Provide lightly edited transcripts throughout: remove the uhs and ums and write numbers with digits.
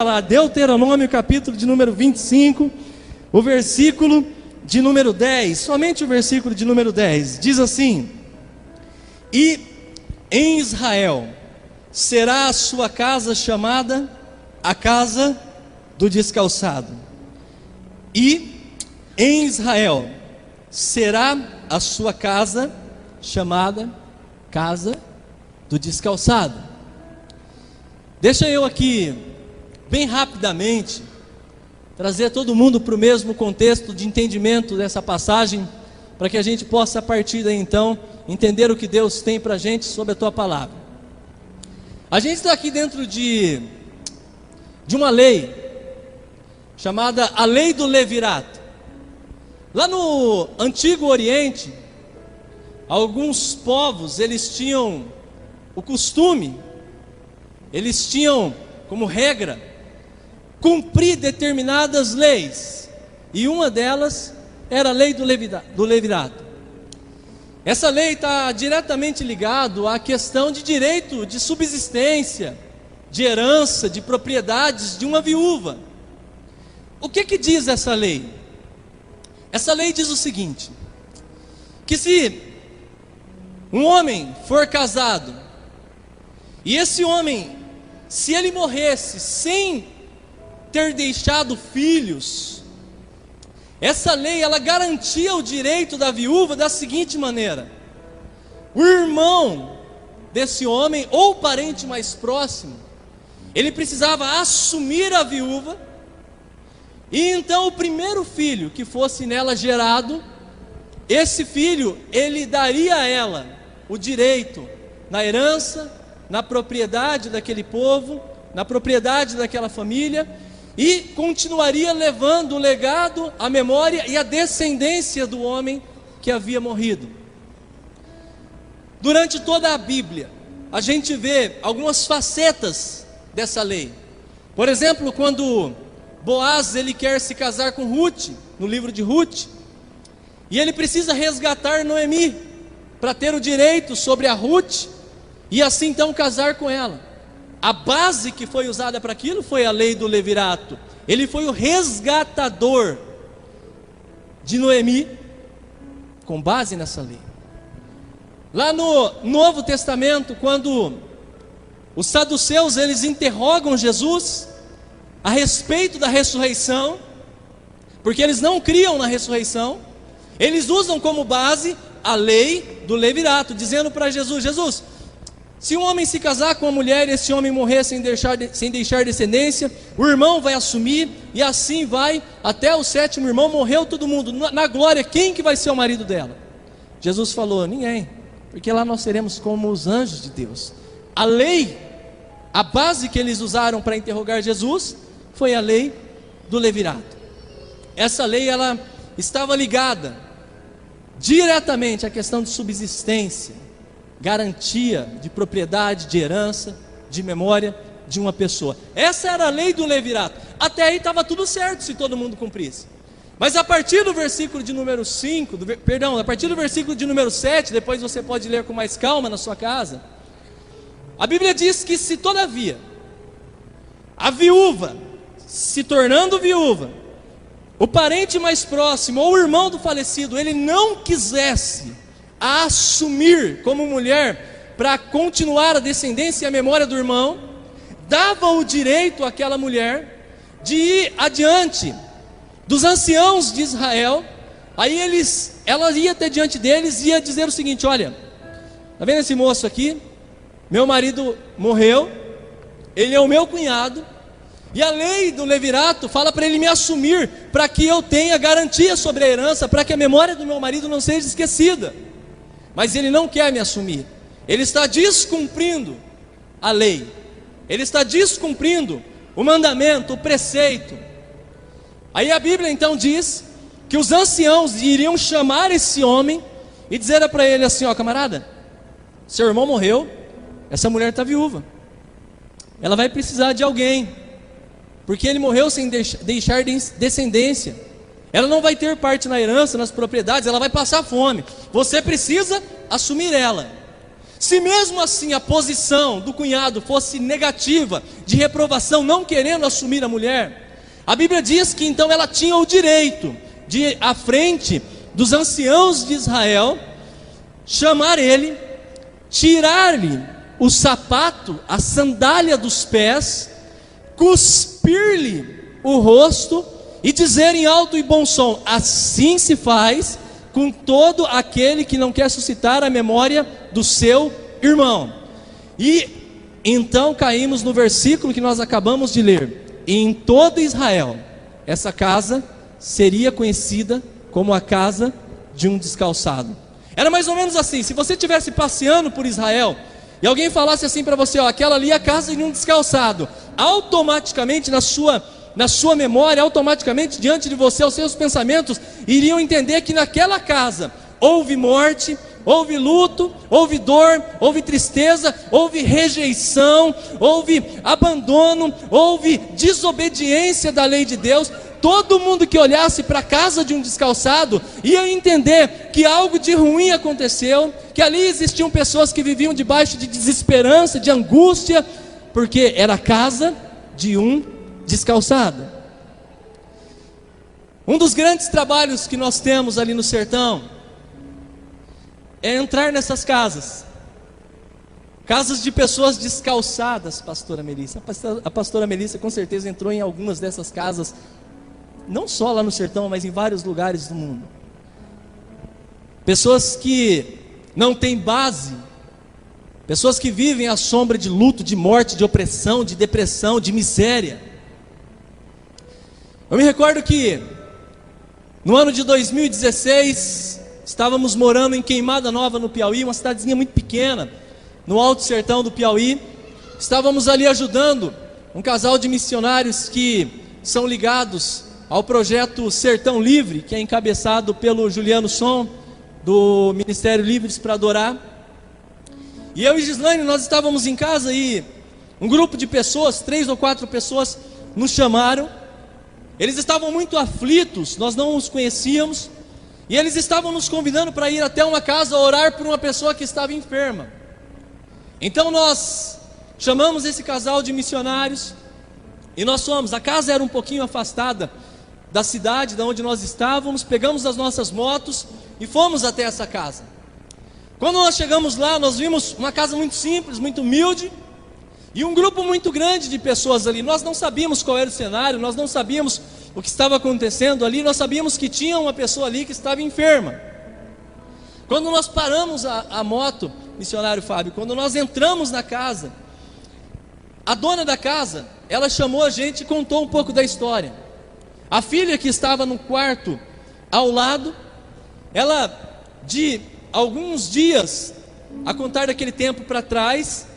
Lá, Deuteronômio, capítulo de número 25, o versículo de número 10, somente o versículo de número 10, diz assim: E em Israel será a sua casa chamada a casa do descalçado. E em Israel será a sua casa chamada casa do descalçado. Deixa eu aqui bem rapidamente trazer todo mundo para o mesmo contexto de entendimento dessa passagem, para que a gente possa a partir daí então entender o que Deus tem para a gente sobre a tua palavra. A gente está aqui dentro de uma lei chamada a lei do levirato. Lá no Antigo Oriente, alguns povos eles tinham o costume, eles tinham como regra cumprir determinadas leis, e uma delas era a lei do levirato. Essa lei está diretamente ligado à questão de direito de subsistência, de herança, de propriedades de uma viúva. O que diz essa lei? Essa lei diz o seguinte: que se um homem for casado, e esse homem, se ele morresse sem ter deixado filhos, essa lei ela garantia o direito da viúva da seguinte maneira: o irmão desse homem ou parente mais próximo, ele precisava assumir a viúva, e então o primeiro filho que fosse nela gerado, esse filho ele daria a ela o direito na herança, na propriedade daquele povo, na propriedade daquela família, e continuaria levando o legado, a memória e a descendência do homem que havia morrido. Durante toda a Bíblia, a gente vê algumas facetas dessa lei. Por exemplo, quando Boaz ele quer se casar com Ruth, no livro de Ruth, e ele precisa resgatar Noemi para ter o direito sobre a Ruth e assim então casar com ela. A base que foi usada para aquilo foi a lei do levirato. Ele foi o resgatador de Noemi com base nessa lei. Lá no Novo Testamento, quando os saduceus eles interrogam Jesus a respeito da ressurreição, porque eles não criam na ressurreição, eles usam como base a lei do levirato, dizendo para Jesus: Jesus, se um homem se casar com uma mulher e esse homem morrer sem deixar descendência, o irmão vai assumir, e assim vai até o sétimo irmão, morreu todo mundo. Na glória, quem que vai ser o marido dela? Jesus falou: ninguém, porque lá nós seremos como os anjos de Deus. A lei, a base que eles usaram para interrogar Jesus, foi a lei do levirato. Essa lei ela estava ligada diretamente à questão de subsistência, garantia de propriedade, de herança, de memória de uma pessoa. Essa era a lei do levirato. Até aí estava tudo certo se todo mundo cumprisse. Mas a partir do versículo de número 5, a partir do versículo de número 7, depois você pode ler com mais calma na sua casa, a Bíblia diz que se todavia a viúva, se tornando viúva, o parente mais próximo ou o irmão do falecido, ele não quisesse a assumir como mulher para continuar a descendência e a memória do irmão, dava o direito àquela mulher de ir adiante dos anciãos de Israel. Aí ela ia até diante deles e ia dizer o seguinte: olha, está vendo esse moço aqui? Meu marido morreu, ele é o meu cunhado, e a lei do levirato fala para ele me assumir, para que eu tenha garantia sobre a herança, para que a memória do meu marido não seja esquecida. Mas ele não quer me assumir, ele está descumprindo a lei, ele está descumprindo o mandamento, o preceito. Aí a Bíblia então diz que os anciãos iriam chamar esse homem e dizer para ele assim: ó, camarada, seu irmão morreu, essa mulher está viúva, ela vai precisar de alguém, porque ele morreu sem deixar descendência. Ela não vai ter parte na herança, nas propriedades, ela vai passar fome. Você precisa assumir ela. Se mesmo assim a posição do cunhado fosse negativa, de reprovação, não querendo assumir a mulher, a Bíblia diz que então ela tinha o direito de ir à frente dos anciãos de Israel, chamar ele, tirar-lhe o sapato, a sandália dos pés, cuspir-lhe o rosto e dizer em alto e bom som: assim se faz com todo aquele que não quer suscitar a memória do seu irmão. E então caímos no versículo que nós acabamos de ler: e em todo Israel essa casa seria conhecida como a casa de um descalçado. Era mais ou menos assim: se você estivesse passeando por Israel e alguém falasse assim para você: ó, aquela ali é a casa de um descalçado, automaticamente na sua memória, automaticamente diante de você, os seus pensamentos iriam entender que naquela casa houve morte, houve luto, houve dor, houve tristeza, houve rejeição, houve abandono, houve desobediência da lei de Deus. Todo mundo que olhasse para a casa de um descalçado ia entender que algo de ruim aconteceu, que ali existiam pessoas que viviam debaixo de desesperança, de angústia, porque era a casa de um descalçado. Um dos grandes trabalhos que nós temos ali no sertão é entrar nessas casas de pessoas descalçadas, pastora Melissa. A pastora Melissa com certeza entrou em algumas dessas casas, não só lá no sertão, mas em vários lugares do mundo. Pessoas que não têm base, pessoas que vivem à sombra de luto, de morte, de opressão, de depressão, de miséria. Eu me recordo que no ano de 2016 estávamos morando em Queimada Nova, no Piauí, uma cidadezinha muito pequena, no alto sertão do Piauí. Estávamos ali ajudando um casal de missionários que são ligados ao projeto Sertão Livre, que é encabeçado pelo Juliano Som, do Ministério Livres para Adorar. E eu e Gislaine, nós estávamos em casa e um grupo de pessoas, 3 ou 4 pessoas, nos chamaram. Eles estavam muito aflitos, nós não os conhecíamos, e eles estavam nos convidando para ir até uma casa orar por uma pessoa que estava enferma. Então nós chamamos esse casal de missionários e nós fomos. A casa era um pouquinho afastada da cidade, da onde nós estávamos. Pegamos as nossas motos e fomos até essa casa. Quando nós chegamos lá, nós vimos uma casa muito simples, muito humilde, e um grupo muito grande de pessoas ali. Nós não sabíamos qual era o cenário, nós não sabíamos o que estava acontecendo ali. Nós sabíamos que tinha uma pessoa ali que estava enferma. Quando nós paramos a moto, missionário Fábio, quando nós entramos na casa, a dona da casa, ela chamou a gente e contou um pouco da história. A filha que estava no quarto ao lado, ela, de alguns dias, a contar daquele tempo para trás,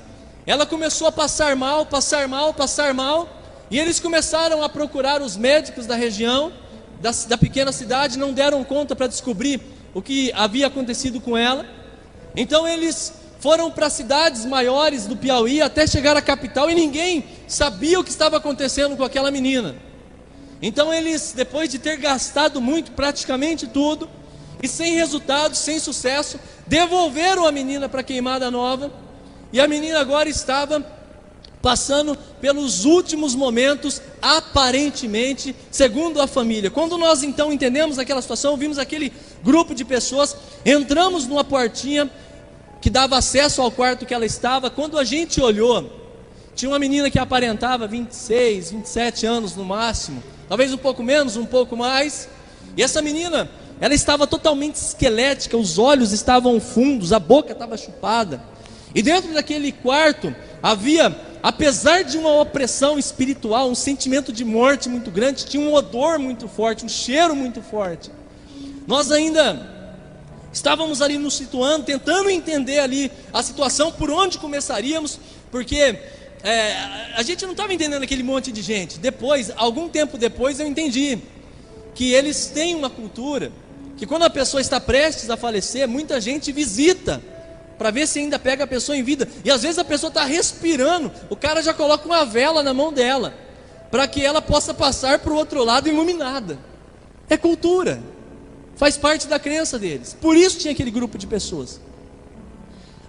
ela começou a passar mal, e eles começaram a procurar os médicos da região, da pequena cidade, não deram conta para descobrir o que havia acontecido com ela. Então eles foram para cidades maiores do Piauí, até chegar à capital, e ninguém sabia o que estava acontecendo com aquela menina. Então eles, depois de ter gastado muito, praticamente tudo, e sem resultado, sem sucesso, devolveram a menina para Queimada Nova. E a menina agora estava passando pelos últimos momentos, aparentemente, segundo a família. Quando nós então entendemos aquela situação, vimos aquele grupo de pessoas, entramos numa portinha que dava acesso ao quarto que ela estava. Quando a gente olhou, tinha uma menina que aparentava 26, 27 anos no máximo, talvez um pouco menos, um pouco mais. E essa menina, ela estava totalmente esquelética, os olhos estavam fundos, a boca estava chupada. E dentro daquele quarto havia, apesar de uma opressão espiritual, um sentimento de morte muito grande, tinha um odor muito forte, um cheiro muito forte. Nós ainda estávamos ali nos situando, tentando entender ali a situação, por onde começaríamos, porque a gente não estava entendendo aquele monte de gente. Depois, algum tempo depois, eu entendi que eles têm uma cultura, que quando a pessoa está prestes a falecer, muita gente visita, para ver se ainda pega a pessoa em vida. E às vezes a pessoa está respirando, o cara já coloca uma vela na mão dela, para que ela possa passar para o outro lado iluminada. É cultura, faz parte da crença deles. Por isso tinha aquele grupo de pessoas.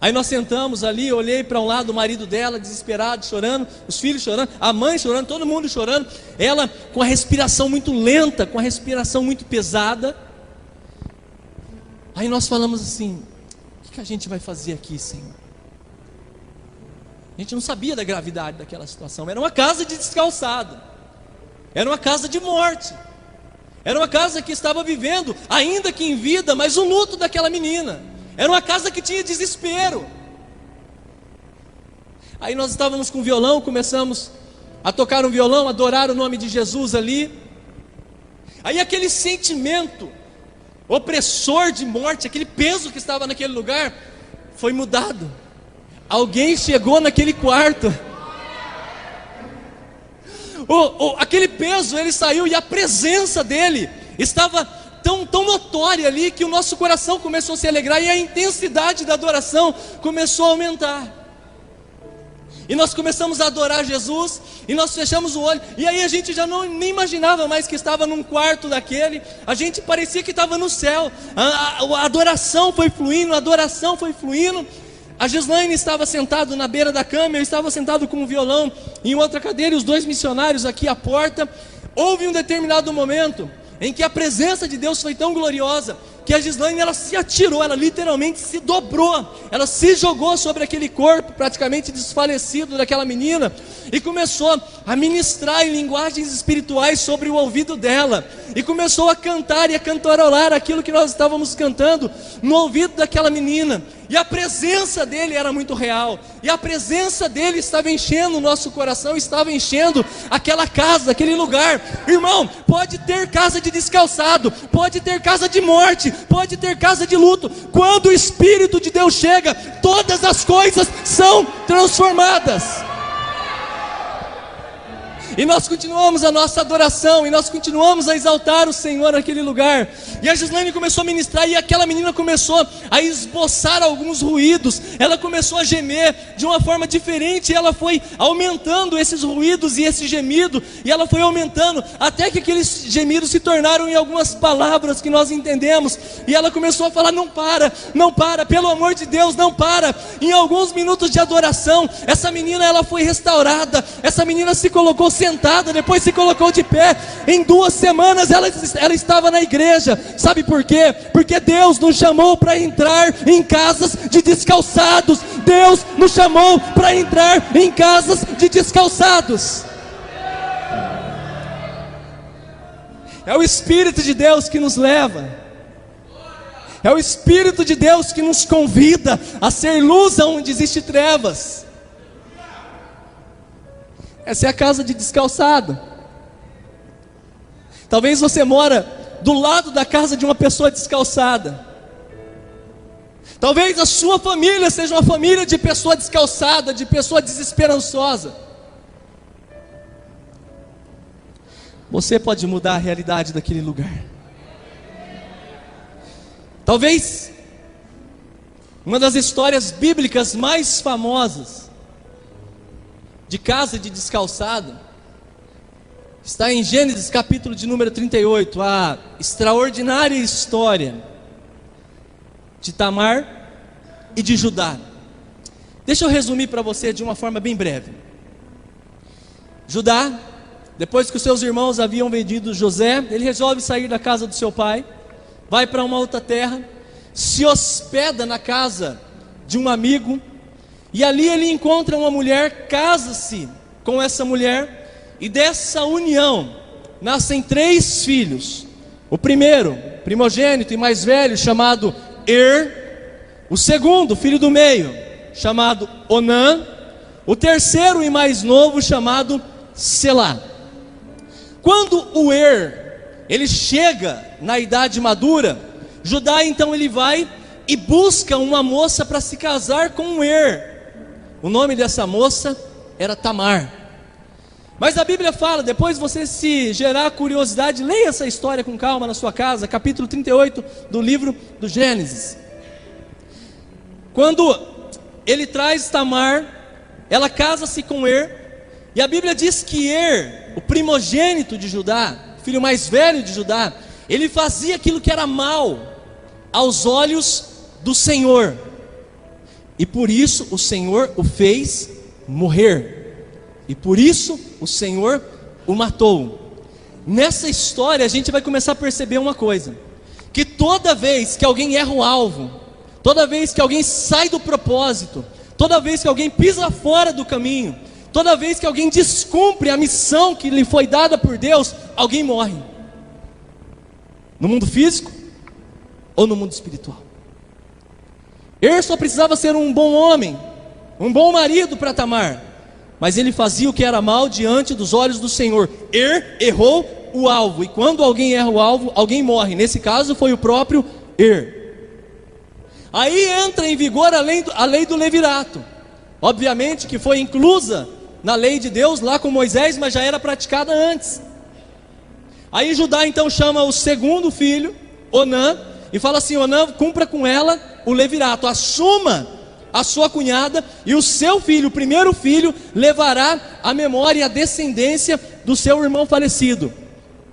Aí nós sentamos ali, olhei para um lado, o marido dela desesperado, chorando, os filhos chorando, a mãe chorando, todo mundo chorando, ela com a respiração muito lenta, com a respiração muito pesada. Aí nós falamos assim: o que a gente vai fazer aqui, Senhor? A gente não sabia da gravidade daquela situação. Era uma casa de descalçado, era uma casa de morte, era uma casa que estava vivendo, ainda que em vida, mas o luto daquela menina. Era uma casa que tinha desespero. Aí nós estávamos com violão, começamos a tocar um violão, adorar o nome de Jesus ali. Aí aquele sentimento opressor de morte, aquele peso que estava naquele lugar, foi mudado. Alguém chegou naquele quarto. Aquele peso, ele saiu, e a presença dele estava tão notória ali, que o nosso coração começou a se alegrar, e a intensidade da adoração começou a aumentar. E nós começamos a adorar Jesus, e nós fechamos o olho, e aí a gente já nem imaginava mais que estava num quarto daquele, a gente parecia que estava no céu. A adoração foi fluindo, a adoração foi fluindo. A Gislaine estava sentado na beira da cama, eu estava sentado com um violão em outra cadeira, e os dois missionários aqui à porta. Houve um determinado momento em que a presença de Deus foi tão gloriosa, que a Gislaine, ela se atirou, ela literalmente se dobrou, ela se jogou sobre aquele corpo praticamente desfalecido daquela menina, e começou a ministrar em linguagens espirituais sobre o ouvido dela, e começou a cantar e a cantarolar aquilo que nós estávamos cantando no ouvido daquela menina. E a presença dele era muito real, e a presença dele estava enchendo o nosso coração, estava enchendo aquela casa, aquele lugar. Irmão, pode ter casa de descalçado, pode ter casa de morte, pode ter casa de luto, quando o Espírito de Deus chega, todas as coisas são transformadas. E nós continuamos a nossa adoração, e nós continuamos a exaltar o Senhor naquele lugar. E a Gislaine começou a ministrar, e aquela menina começou a esboçar alguns ruídos, ela começou a gemer de uma forma diferente, e ela foi aumentando esses ruídos e esse gemido, e ela foi aumentando, até que aqueles gemidos se tornaram em algumas palavras que nós entendemos, e ela começou a falar: não para, pelo amor de Deus, não para. Em alguns minutos de adoração, essa menina, ela foi restaurada, essa menina se colocou sentada, depois se colocou de pé. Em 2 semanas ela estava na igreja. Sabe por quê? Porque Deus nos chamou para entrar em casas de descalçados. Deus nos chamou para entrar em casas de descalçados. É o Espírito de Deus que nos leva, é o Espírito de Deus que nos convida a ser luz onde existe trevas. Essa é a casa de descalçado. Talvez você mora do lado da casa de uma pessoa descalçada. Talvez a sua família seja uma família de pessoa descalçada, de pessoa desesperançosa. Você pode mudar a realidade daquele lugar. Talvez uma das histórias bíblicas mais famosas de casa de descalçado está em Gênesis capítulo de número 38, a extraordinária história de Tamar e de Judá. Deixa eu resumir para você de uma forma bem breve. Judá, depois que os seus irmãos haviam vendido José, ele resolve sair da casa do seu pai, vai para uma outra terra, se hospeda na casa de um amigo, e ali ele encontra uma mulher, casa-se com essa mulher, e dessa união nascem 3 filhos. O primeiro, primogênito e mais velho, chamado O segundo, filho do meio, chamado Onã. O terceiro e mais novo, chamado Selá. Quando o ele chega na idade madura, Judá então ele vai e busca uma moça para se casar com O nome dessa moça era Tamar. Mas a Bíblia fala, depois você se gerar curiosidade, leia essa história com calma na sua casa, capítulo 38 do livro do Gênesis. Quando ele traz Tamar, ela casa-se com e a Bíblia diz que o primogênito de Judá, filho mais velho de Judá, ele fazia aquilo que era mal aos olhos do Senhor. e por isso o Senhor o fez morrer, e por isso o Senhor o matou. Nessa história a gente vai começar a perceber uma coisa: que toda vez que alguém erra o alvo, toda vez que alguém sai do propósito, toda vez que alguém pisa fora do caminho, toda vez que alguém descumpre a missão que lhe foi dada por Deus, alguém morre. No mundo físico ou no mundo espiritual. Só precisava ser um bom homem, um bom marido para Tamar, mas ele fazia o que era mal diante dos olhos do Senhor. Errou o alvo, e quando alguém erra o alvo, alguém morre. Nesse caso foi o próprio Aí entra em vigor a lei do levirato, obviamente que foi inclusa na lei de Deus lá com Moisés, mas já era praticada antes. Aí Judá então chama o segundo filho, Onã, e fala assim: Onã, cumpra com ela o levirato, assuma a sua cunhada, e o seu filho, o primeiro filho, levará a memória e a descendência do seu irmão falecido.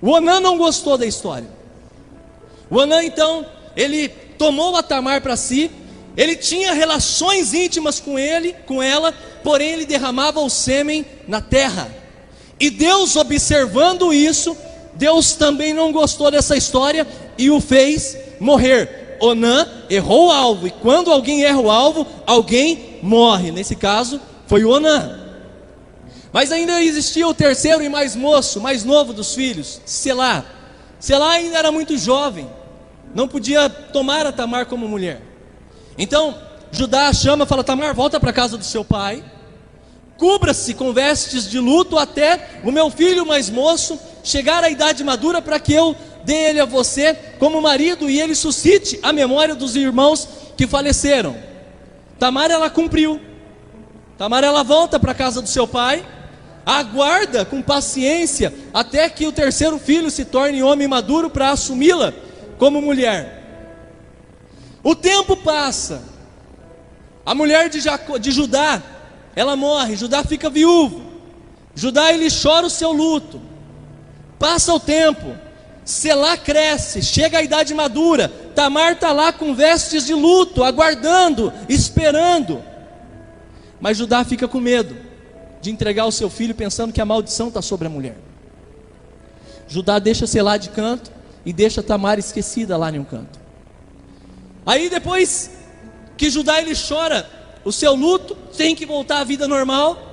O Onã não gostou da história. O Onã então, ele tomou a Tamar para si, ele tinha relações íntimas com ela, porém ele derramava o sêmen na terra. E Deus, observando isso, Deus também não gostou dessa história e o fez morrer. Onã errou o alvo, e quando alguém erra o alvo, alguém morre. Nesse caso, foi o Onã. Mas ainda existia o terceiro e mais novo dos filhos, Selá. Selá ainda era muito jovem, não podia tomar a Tamar como mulher. Então Judá chama e fala: Tamar, volta para a casa do seu pai, cubra-se com vestes de luto até o meu filho mais moço chegar à idade madura, para que eu dê ele a você como marido e ele suscite a memória dos irmãos que faleceram. Tamar, ela cumpriu. Tamar, ela volta para a casa do seu pai, aguarda com paciência até que o terceiro filho se torne homem maduro para assumi-la como mulher. O tempo passa, a mulher de Judá, ela morre, Judá fica viúvo. Judá, ele chora o seu luto. Passa o tempo, Selá cresce, chega a idade madura. Tamar está lá com vestes de luto, aguardando, esperando. Mas Judá fica com medo de entregar o seu filho, pensando que a maldição está sobre a mulher. Judá deixa Selá de canto e deixa Tamar esquecida lá em um canto. Aí depois que Judá ele chora o seu luto, tem que voltar à vida normal.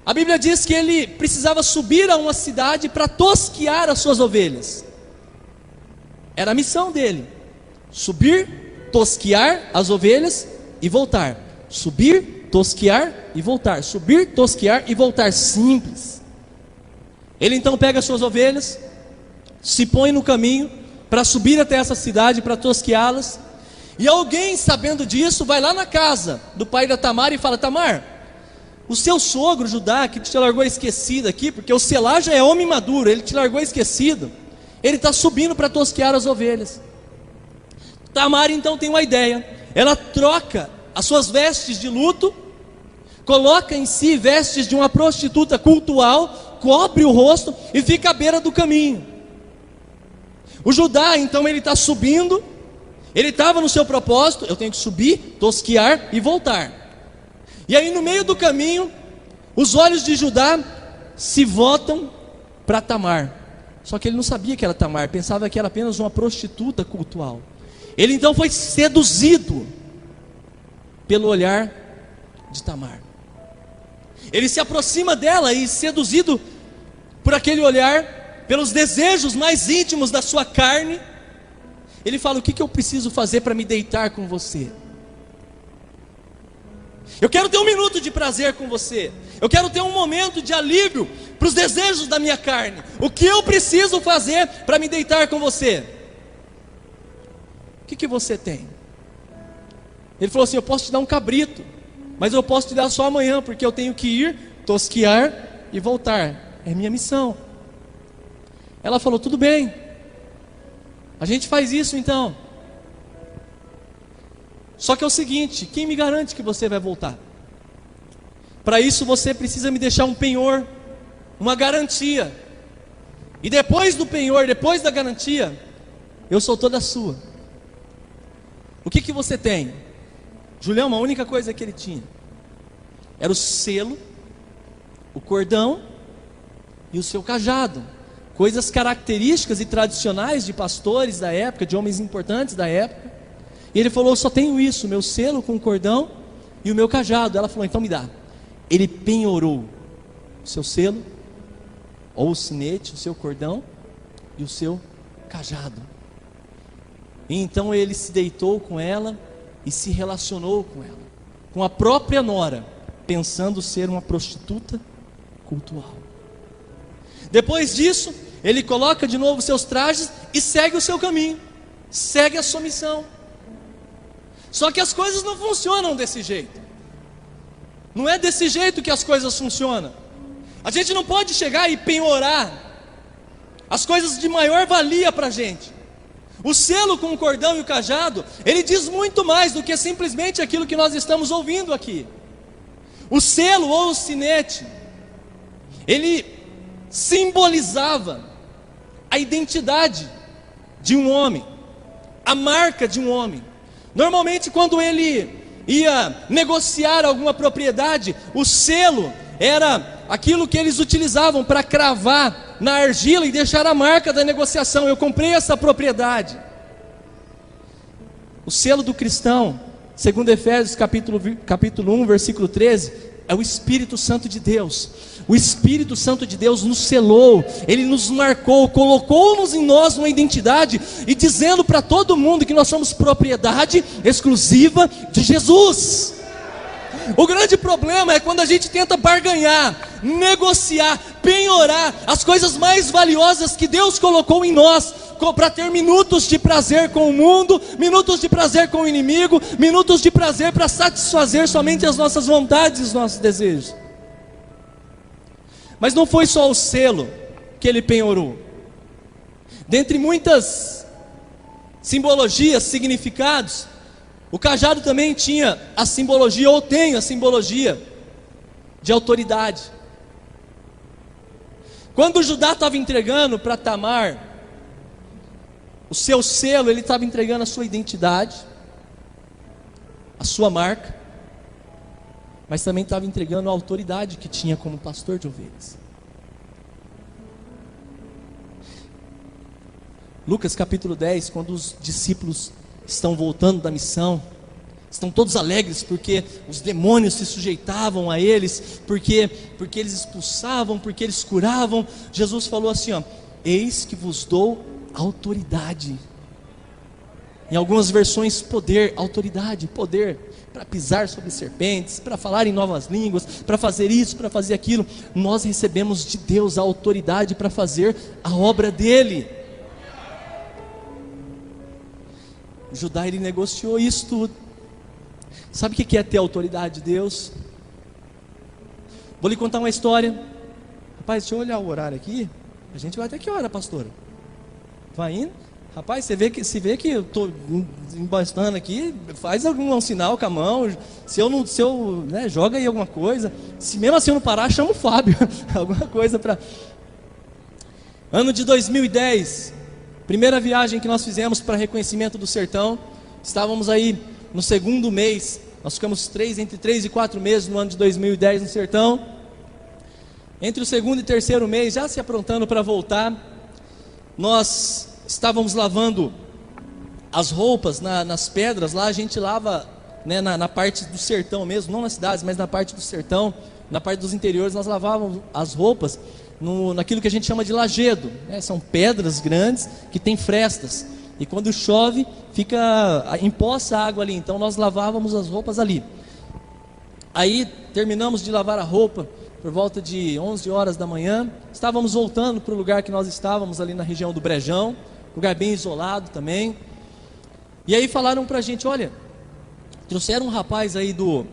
A Bíblia diz que ele precisava subir a uma cidade para tosquear as suas ovelhas. Era a missão dele: subir, tosquear as ovelhas e voltar. Subir, tosquear e voltar. Subir, tosquear e voltar. Simples. Ele então pega as suas ovelhas, se põe no caminho para subir até essa cidade, para tosqueá-las. E alguém, sabendo disso, vai lá na casa do pai da Tamar e fala: Tamar, o seu sogro Judá, que te largou esquecido aqui, porque o Selá já é homem maduro, ele te largou esquecido, ele está subindo para tosquear as ovelhas. Tamar então tem uma ideia, ela troca as suas vestes de luto, coloca em si vestes de uma prostituta cultual, cobre o rosto e fica à beira do caminho. O Judá então, ele está subindo, ele estava no seu propósito: eu tenho que subir, tosquear e voltar. E aí no meio do caminho, os olhos de Judá se voltam para Tamar. Só que ele não sabia que era Tamar, pensava que era apenas uma prostituta cultual. Ele então foi seduzido pelo olhar de Tamar. Ele se aproxima dela e, seduzido por aquele olhar, pelos desejos mais íntimos da sua carne, ele fala: o que eu preciso fazer para me deitar com você? Eu quero ter um minuto de prazer com você. Eu quero ter um momento de alívio para os desejos da minha carne. O que eu preciso fazer para me deitar com você? O que você tem? Ele falou assim: eu posso te dar um cabrito, mas eu posso te dar só amanhã, porque eu tenho que ir, tosquear e voltar. É minha missão. Ela falou: tudo bem, a gente faz isso então. Só que é o seguinte: quem me garante que você vai voltar? Para isso você precisa me deixar um penhor, uma garantia. E depois do penhor, depois da garantia, eu sou toda sua. O que você tem? Julião, a única coisa que ele tinha era o selo, o cordão e o seu cajado. Coisas características e tradicionais de pastores da época, de homens importantes da época. E ele falou: só tenho isso, meu selo com o cordão e o meu cajado. Ela falou: então me dá. Ele penhorou o seu selo, ou o sinete, o seu cordão e o seu cajado. E então ele se deitou com ela e se relacionou com ela, com a própria nora, pensando ser uma prostituta cultual. Depois disso, ele coloca de novo seus trajes e segue o seu caminho, segue a sua missão. Só que as coisas não funcionam desse jeito. Não é desse jeito que as coisas funcionam. A gente não pode chegar e penhorar as coisas de maior valia para a gente. O selo com o cordão e o cajado, ele diz muito mais do que simplesmente aquilo que nós estamos ouvindo aqui. O selo ou o sinete, ele simbolizava a identidade de um homem, a marca de um homem. Normalmente quando ele ia negociar alguma propriedade, o selo era aquilo que eles utilizavam para cravar na argila e deixar a marca da negociação. Eu comprei essa propriedade. O selo do cristão, segundo Efésios capítulo 1, versículo 13, é o Espírito Santo de Deus. O Espírito Santo de Deus nos selou, Ele nos marcou, colocou-nos em nós uma identidade, e dizendo para todo mundo que nós somos propriedade exclusiva de Jesus. O grande problema é quando a gente tenta barganhar, negociar, penhorar as coisas mais valiosas que Deus colocou em nós, para ter minutos de prazer com o mundo, minutos de prazer com o inimigo, minutos de prazer para satisfazer somente as nossas vontades e os nossos desejos. Mas não foi só o selo que ele penhorou. Dentre muitas simbologias, significados, o cajado também tinha a simbologia, ou tem a simbologia de autoridade. Quando Judá estava entregando para Tamar o seu selo, ele estava entregando a sua identidade, a sua marca, mas também estava entregando a autoridade que tinha como pastor de ovelhas. Lucas capítulo 10, quando os discípulos estão voltando da missão, estão todos alegres porque os demônios se sujeitavam a eles, porque eles expulsavam, porque eles curavam. Jesus falou assim, ó: eis que vos dou autoridade. Em algumas versões, poder, autoridade, poder para pisar sobre serpentes, para falar em novas línguas, para fazer isso, para fazer aquilo. Nós recebemos de Deus a autoridade para fazer a obra dele. Judá, ele negociou isso tudo. Sabe o que é ter a autoridade de Deus? Vou lhe contar uma história. Rapaz, deixa eu olhar o horário aqui. A gente vai até que hora, pastora? Vai indo? Rapaz, se vê que eu estou embastando aqui, faz algum sinal com a mão. Se eu joga aí alguma coisa. Se mesmo assim eu não parar, chama o Fábio. Alguma coisa para... Ano de 2010, primeira viagem que nós fizemos para reconhecimento do sertão. Estávamos aí no segundo mês. Nós ficamos entre 3 e 4 meses no ano de 2010 no sertão. Entre o segundo e terceiro mês, já se aprontando para voltar, nós estávamos lavando as roupas nas pedras. Lá a gente lava, né, na parte do sertão mesmo, não nas cidades, mas na parte do sertão, na parte dos interiores. Nós lavávamos as roupas naquilo que a gente chama de lajedo, né? São pedras grandes que tem frestas, e quando chove empoça a água ali. Então nós lavávamos as roupas ali. Aí terminamos de lavar a roupa por volta de 11 horas da manhã. Estávamos voltando para o lugar que nós estávamos, ali na região do Brejão, lugar bem isolado também. E aí falaram para a gente: olha, trouxeram um rapaz aí do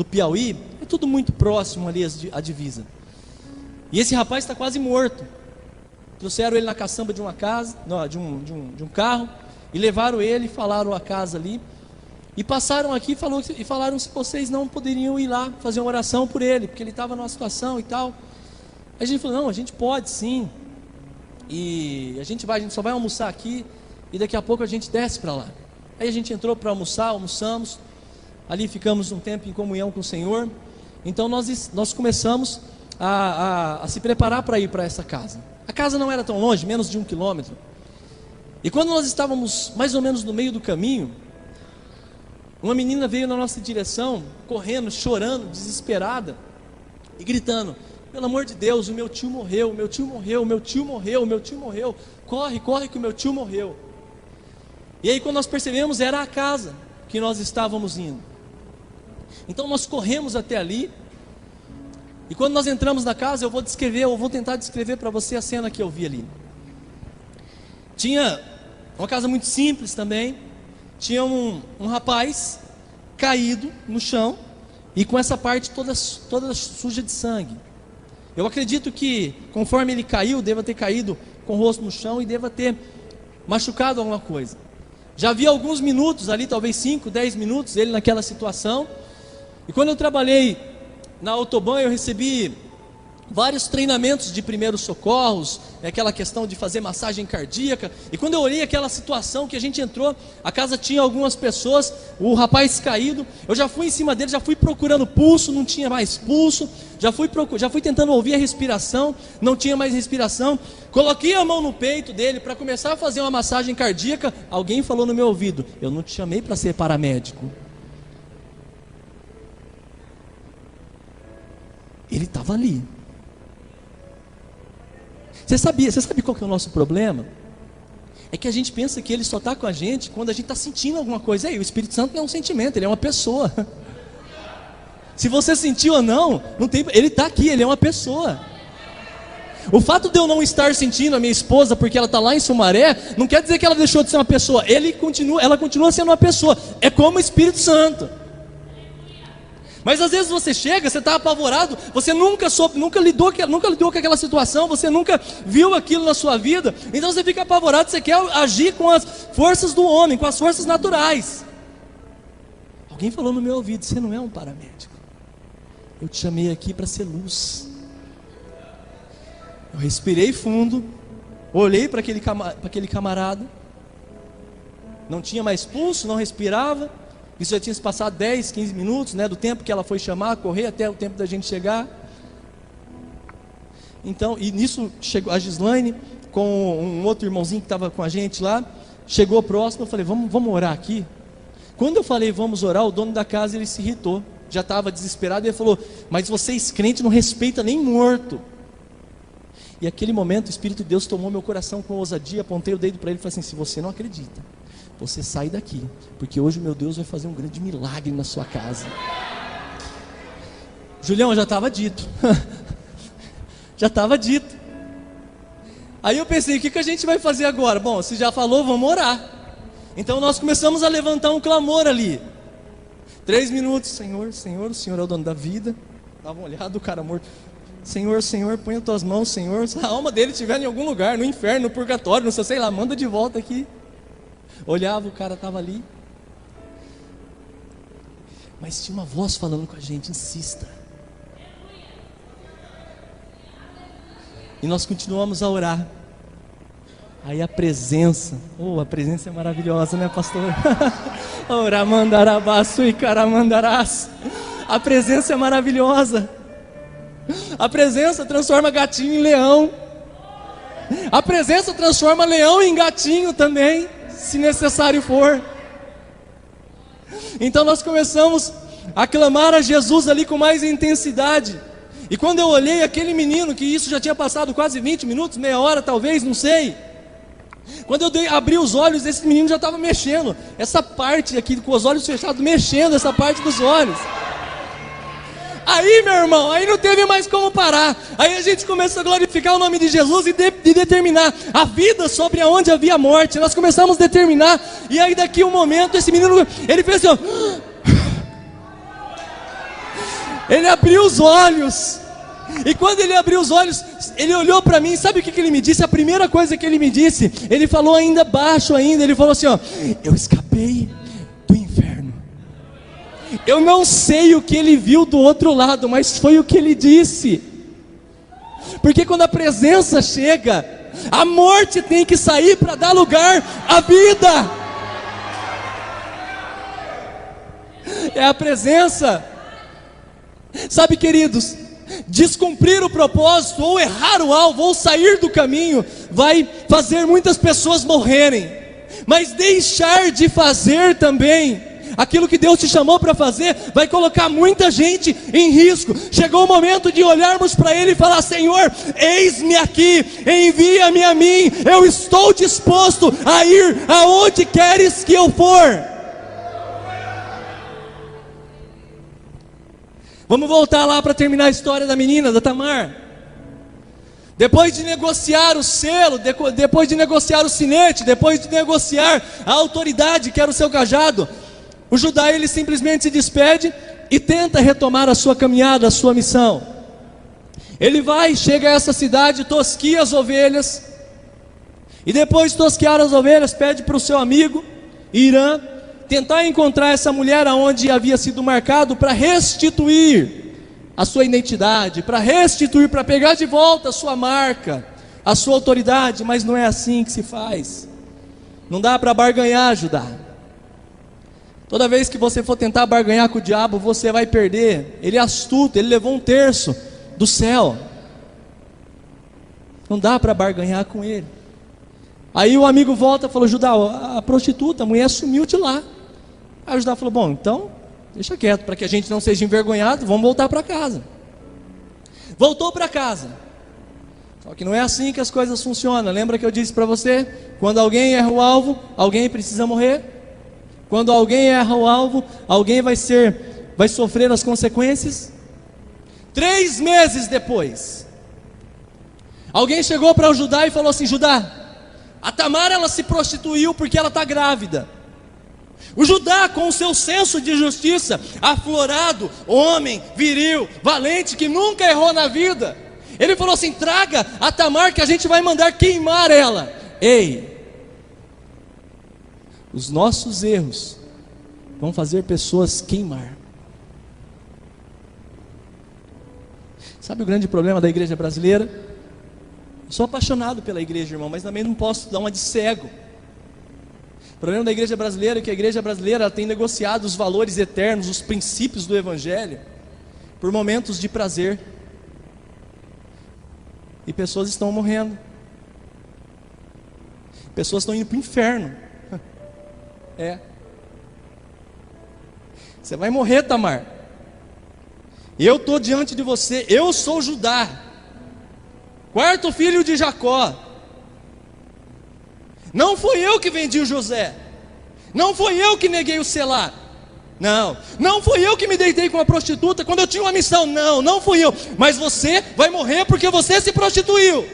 Piauí, é tudo muito próximo ali a divisa, e esse rapaz está quase morto. Trouxeram ele na caçamba de uma casa, não, de um carro, e levaram ele, falaram a casa ali, e passaram aqui e falaram se vocês não poderiam ir lá fazer uma oração por ele, porque ele estava numa situação e tal. Aí a gente falou: não, a gente pode sim, e a gente só vai almoçar aqui, e daqui a pouco a gente desce para lá. Aí a gente entrou para almoçar, almoçamos. ali ficamos um tempo em comunhão com o Senhor. Então nós começamos a se preparar para ir para essa casa. A casa não era tão longe, menos de 1 quilômetro. E quando nós estávamos mais ou menos no meio do caminho, uma menina veio na nossa direção, correndo, chorando, desesperada, e gritando: pelo amor de Deus, o meu tio morreu, o meu tio morreu, o meu tio morreu, o meu tio morreu, corre, corre que o meu tio morreu. E aí quando nós percebemos, era a casa que nós estávamos indo. Então nós corremos até ali, e quando nós entramos na casa, eu vou tentar descrever para você a cena que eu vi ali. Tinha uma casa muito simples também. Tinha um rapaz caído no chão e com essa parte toda suja de sangue. Eu acredito que conforme ele caiu, deva ter caído com o rosto no chão e deva ter machucado alguma coisa. Já havia alguns minutos ali, talvez 5, 10 minutos, ele naquela situação. E quando eu trabalhei na Autoban, eu recebi vários treinamentos de primeiros socorros, aquela questão de fazer massagem cardíaca. E quando eu olhei aquela situação que a gente entrou, a casa tinha algumas pessoas, o rapaz caído, eu já fui em cima dele, já fui procurando pulso, não tinha mais pulso, já fui tentando ouvir a respiração, não tinha mais respiração. Coloquei a mão no peito dele para começar a fazer uma massagem cardíaca. Alguém falou no meu ouvido: eu não te chamei para ser paramédico. Ele estava ali. Você sabe qual que é o nosso problema? É que a gente pensa que Ele só está com a gente quando a gente está sentindo alguma coisa. Aí, o Espírito Santo não é um sentimento, Ele é uma pessoa. Se você sentiu ou não, Ele está aqui, Ele é uma pessoa. O fato de eu não estar sentindo a minha esposa porque ela está lá em Sumaré, não quer dizer que ela deixou de ser uma pessoa. Ela continua sendo uma pessoa. É como o Espírito Santo. Mas às vezes você chega, você está apavorado, você nunca lidou com aquela situação, você nunca viu aquilo na sua vida, então você fica apavorado, você quer agir com as forças do homem, com as forças naturais. Alguém falou no meu ouvido: você não é um paramédico, eu te chamei aqui para ser luz. Eu respirei fundo, olhei para aquele camarada, não tinha mais pulso, não respirava. Isso já tinha se passado 10, 15 minutos, do tempo que ela foi chamar, correr até o tempo da gente chegar. Então, e nisso chegou a Gislaine com um outro irmãozinho que estava com a gente lá. Chegou próximo, eu falei: vamos orar aqui. Quando eu falei vamos orar, o dono da casa, ele se irritou, já estava desesperado. Ele falou: mas vocês crentes não respeitam nem morto. E naquele momento o Espírito de Deus tomou meu coração com ousadia, apontei o dedo para ele e falei assim: se você não acredita, você sai daqui, porque hoje o meu Deus vai fazer um grande milagre na sua casa. Julião, já estava dito. Já estava dito. Aí eu pensei: o que a gente vai fazer agora? Bom, se já falou, vamos orar. Então nós começamos a levantar um clamor ali. 3 minutos: Senhor, Senhor, o Senhor é o dono da vida. Dava uma olhada, o cara morto. Senhor, Senhor, põe as tuas mãos, Senhor. Se a alma dele estiver em algum lugar, no inferno, no purgatório, não sei lá, manda de volta aqui. Olhava, o cara estava ali. Mas tinha uma voz falando com a gente: insista. E nós continuamos a orar. Aí a presença é maravilhosa, né, pastor? Oramandarabassu e caramandarás. A presença é maravilhosa. A presença transforma gatinho em leão. A presença transforma leão em gatinho também, se necessário for. Então nós começamos a clamar a Jesus ali com mais intensidade. E quando eu olhei aquele menino, que isso já tinha passado quase 20 minutos, meia hora talvez, não sei. Quando eu abri os olhos, esse menino já estava mexendo. Essa parte aqui, com os olhos fechados, mexendo essa parte dos olhos. Aí, meu irmão, aí não teve mais como parar. Aí a gente começou a glorificar o nome de Jesus e determinar a vida sobre aonde havia morte. Nós começamos a determinar. E aí daqui um momento, esse menino, ele fez assim, ó. Ele abriu os olhos. E quando ele abriu os olhos, ele olhou para mim. Sabe o que ele me disse? A primeira coisa que ele me disse, ele falou ainda baixo ainda. Ele falou assim, ó: eu escapei do inferno. Eu não sei o que ele viu do outro lado, mas foi o que ele disse. Porque quando a presença chega, a morte tem que sair para dar lugar à vida. é a presença. Sabe, queridos, descumprir o propósito, ou errar o alvo, ou sair do caminho, vai fazer muitas pessoas morrerem. Mas deixar de fazer também aquilo que Deus te chamou para fazer, vai colocar muita gente em risco. Chegou o momento de olharmos para Ele e falar: Senhor, eis-me aqui, envia-me a mim, eu estou disposto a ir aonde queres que eu for. Vamos voltar lá para terminar a história da menina, da Tamar. Depois de negociar o selo, depois de negociar o sinete, depois de negociar a autoridade que era o seu cajado, o Judá, ele simplesmente se despede e tenta retomar a sua caminhada, a sua missão. Ele vai, chega a essa cidade, tosquia as ovelhas, e depois de tosquear as ovelhas, pede para o seu amigo Irã tentar encontrar essa mulher aonde havia sido marcado, para restituir a sua identidade, para restituir, para pegar de volta a sua marca, a sua autoridade. Mas não é assim que se faz. Não dá para barganhar, Judá. Toda vez que você for tentar barganhar com o diabo, você vai perder. Ele é astuto, ele levou 1/3 do céu. Não dá para barganhar com ele. Aí o amigo volta e falou: Judá, a prostituta, a mulher sumiu de lá. Aí o Judá falou: bom, então deixa quieto, para que a gente não seja envergonhado, vamos voltar para casa. Voltou para casa. Só que não é assim que as coisas funcionam. Lembra que eu disse para você? Quando alguém erra o alvo, alguém precisa morrer. Quando alguém erra o alvo, alguém vai sofrer as consequências. 3 meses depois, alguém chegou para o Judá e falou assim: Judá, a Tamar, ela se prostituiu porque ela está grávida. O Judá, com o seu senso de justiça aflorado, homem, viril, valente, que nunca errou na vida, ele falou assim: traga a Tamar que a gente vai mandar queimar ela. Ei, os nossos erros vão fazer pessoas queimar. Sabe o grande problema da igreja brasileira? Eu sou apaixonado pela igreja, irmão, mas também não posso dar uma de cego. O problema da igreja brasileira é que a igreja brasileira tem negociado os valores eternos, os princípios do evangelho, por momentos de prazer. E pessoas estão morrendo. Pessoas estão indo para o inferno. É. Você vai morrer, Tamar. Eu estou diante de você. Eu sou Judá, 4º filho de Jacó. Não fui eu que vendi o José. Não fui eu que neguei o Selá. Não fui eu que me deitei com a prostituta quando eu tinha uma missão. Não fui eu. Mas você vai morrer porque você se prostituiu.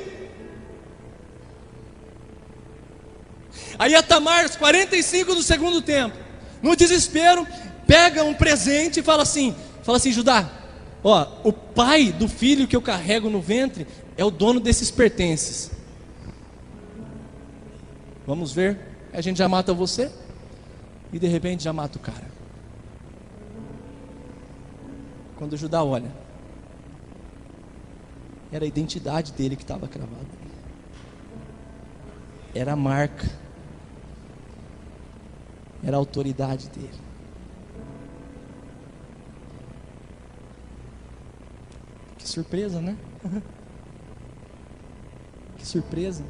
Aí a Tamar, 45 do segundo tempo, no desespero, pega um presente e fala assim: Judá, ó, o pai do filho que eu carrego no ventre é o dono desses pertences. Vamos ver? A gente já mata você e de repente já mata o cara. Quando Judá olha, era a identidade dele que estava cravada. Era a marca. Era a autoridade dele. Que surpresa, né? Que surpresa.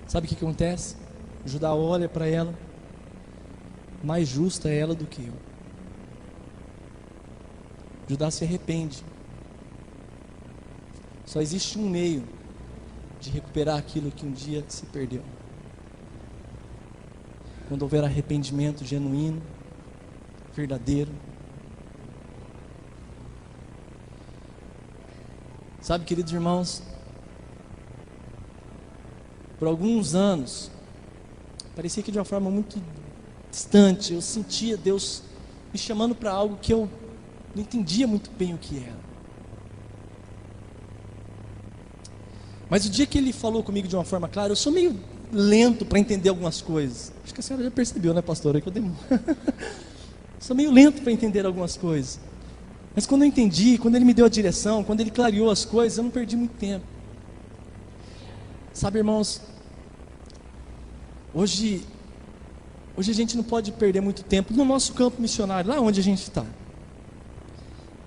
Sabe o que acontece? Judá olha para ela: mais justa é ela do que eu. Judá se arrepende. Só existe um meio de recuperar aquilo que um dia se perdeu. Quando houver arrependimento genuíno, verdadeiro. Sabe, queridos irmãos, por alguns anos, parecia que de uma forma muito distante, eu sentia Deus me chamando para algo que eu não entendia muito bem o que era. Mas o dia que Ele falou comigo de uma forma clara, eu sou meio lento para entender algumas coisas. Acho que a senhora já percebeu, né, pastora, que eu demoro. Sou meio lento para entender algumas coisas. Mas quando eu entendi, quando Ele me deu a direção, quando Ele clareou as coisas, eu não perdi muito tempo. Sabe, irmãos, hoje Hoje a gente não pode perder muito tempo no nosso campo missionário, lá onde a gente está.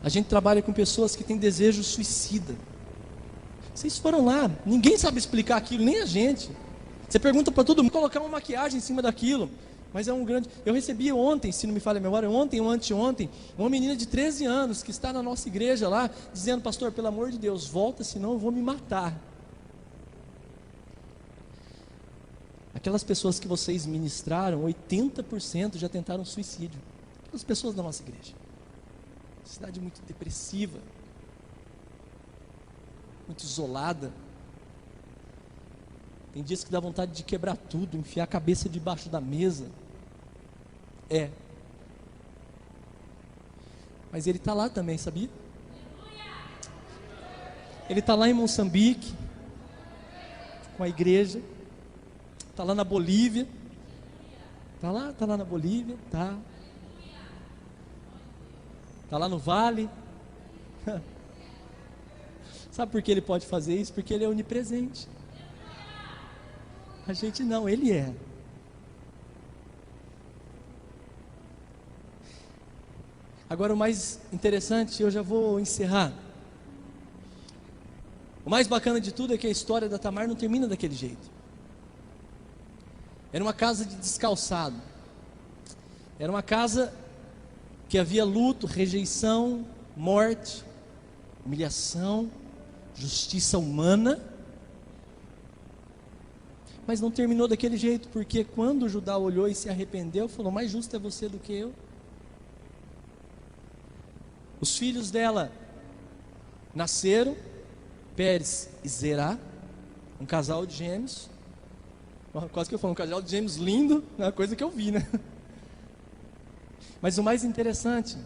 A gente trabalha com pessoas que têm desejo suicida. Vocês foram lá, ninguém sabe explicar aquilo, nem a gente. Você pergunta para todo mundo, colocar uma maquiagem em cima daquilo. Mas é um grande... Eu recebi ontem, se não me falha a memória, ontem ou anteontem, uma menina de 13 anos que está na nossa igreja lá, dizendo: pastor, pelo amor de Deus, volta, senão eu vou me matar. Aquelas pessoas que vocês ministraram, 80% já tentaram suicídio. Aquelas pessoas da nossa igreja. Cidade muito depressiva, muito isolada. Tem dias que dá vontade de quebrar tudo, enfiar a cabeça debaixo da mesa. Mas ele está lá também, sabia? Ele está lá em Moçambique, com a igreja. Está lá na Bolívia. Está lá na Bolívia. Está lá no vale. Sabe por que ele pode fazer isso? Porque ele é onipresente. A gente não, ele é. Agora o mais interessante, eu já vou encerrar. O mais bacana de tudo é que a história da Tamar não termina daquele jeito. Era uma casa de descalçado. Era uma casa que havia luto, rejeição, morte, humilhação, justiça humana. Mas não terminou daquele jeito, porque quando Judá olhou e se arrependeu, falou: mais justo é você do que eu. Os filhos dela nasceram, Pérez e Zerá, um casal de gêmeos. Quase que eu falo, um casal de gêmeos lindo, é uma coisa que eu vi, né? Mas o mais interessante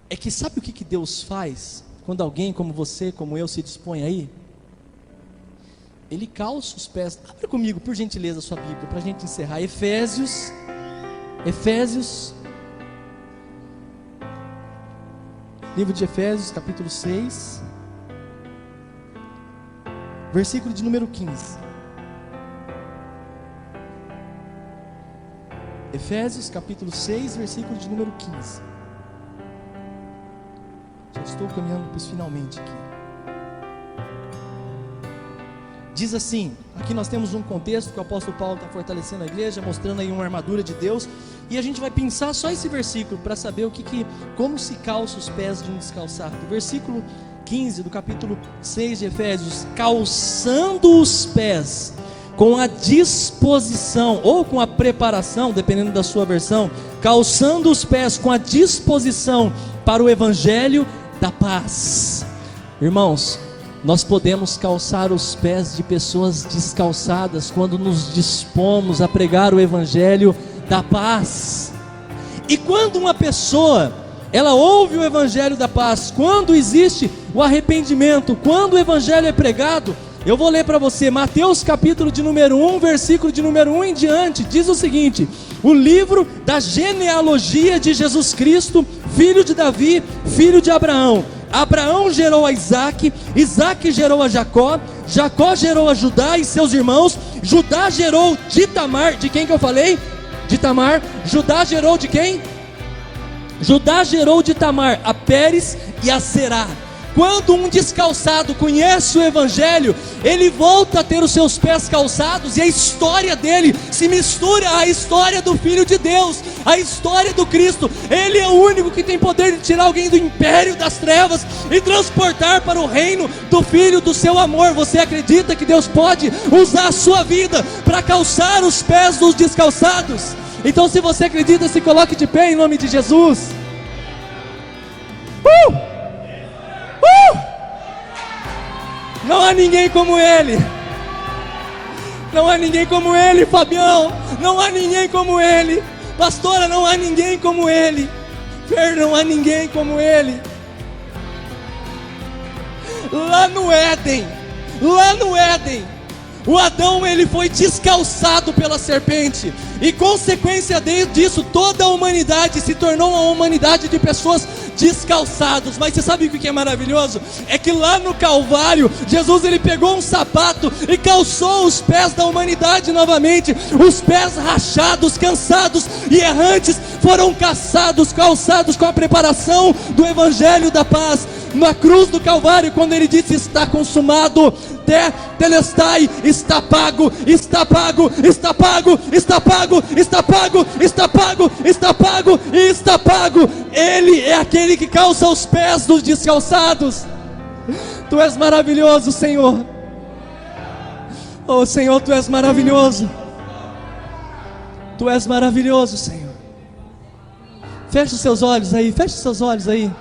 é que sabe o que Deus faz quando alguém como você, como eu, se dispõe aí? Ele calça os pés. Abra comigo, por gentileza, a sua Bíblia, para a gente encerrar. Efésios, livro de Efésios, capítulo 6, versículo de número 15. Efésios, capítulo 6, versículo de número 15. Já estou caminhando para os finalmente aqui. Diz assim, aqui nós temos um contexto que o apóstolo Paulo está fortalecendo a igreja, mostrando aí uma armadura de Deus, e a gente vai pensar só esse versículo para saber como se calça os pés de um descalçado. Versículo 15 do capítulo 6 de Efésios: calçando os pés com a disposição, ou com a preparação, dependendo da sua versão, calçando os pés com a disposição para o evangelho da paz. Irmãos, nós podemos calçar os pés de pessoas descalçadas quando nos dispomos a pregar o evangelho da paz. E quando uma pessoa, ela ouve o evangelho da paz, quando existe o arrependimento, quando o evangelho é pregado, eu vou ler para você, Mateus capítulo de número 1, versículo de número 1 em diante, diz o seguinte: o livro da genealogia de Jesus Cristo, filho de Davi, filho de Abraão. Abraão gerou a Isaque, Isaque gerou a Jacó, Jacó gerou a Judá e seus irmãos, Judá gerou de Tamar, de quem que eu falei? De Tamar. Judá gerou de quem? Judá gerou de Tamar a Pérez e a Zerá. Quando um descalçado conhece o evangelho, ele volta a ter os seus pés calçados, e a história dele se mistura à história do Filho de Deus, à história do Cristo. Ele é o único que tem poder de tirar alguém do império das trevas e transportar para o reino do Filho do seu amor. Você acredita que Deus pode usar a sua vida para calçar os pés dos descalçados? Então, se você acredita, se coloque de pé em nome de Jesus. Não há ninguém como Ele. Não há ninguém como Ele, Fabião. Não há ninguém como Ele. Pastora, não há ninguém como Ele. Fer, não há ninguém como Ele. Lá no Éden, o Adão, ele foi descalçado pela serpente, e consequência disso, toda a humanidade se tornou uma humanidade de pessoas descalçados. Mas você sabe o que é maravilhoso? É que lá no Calvário, Jesus ele pegou um sapato e calçou os pés da humanidade novamente. Os pés rachados, cansados e errantes foram calçados com a preparação do Evangelho da paz. Na cruz do Calvário, quando ele disse: está consumado, telestai, está pago, está pago, está pago, está pago, está pago, está pago, está pago e está pago. Ele é aquele que calça os pés dos descalçados. Tu és maravilhoso, Senhor. Oh Senhor, Tu és maravilhoso. Tu és maravilhoso, Senhor. Feche os seus olhos aí, feche os seus olhos aí.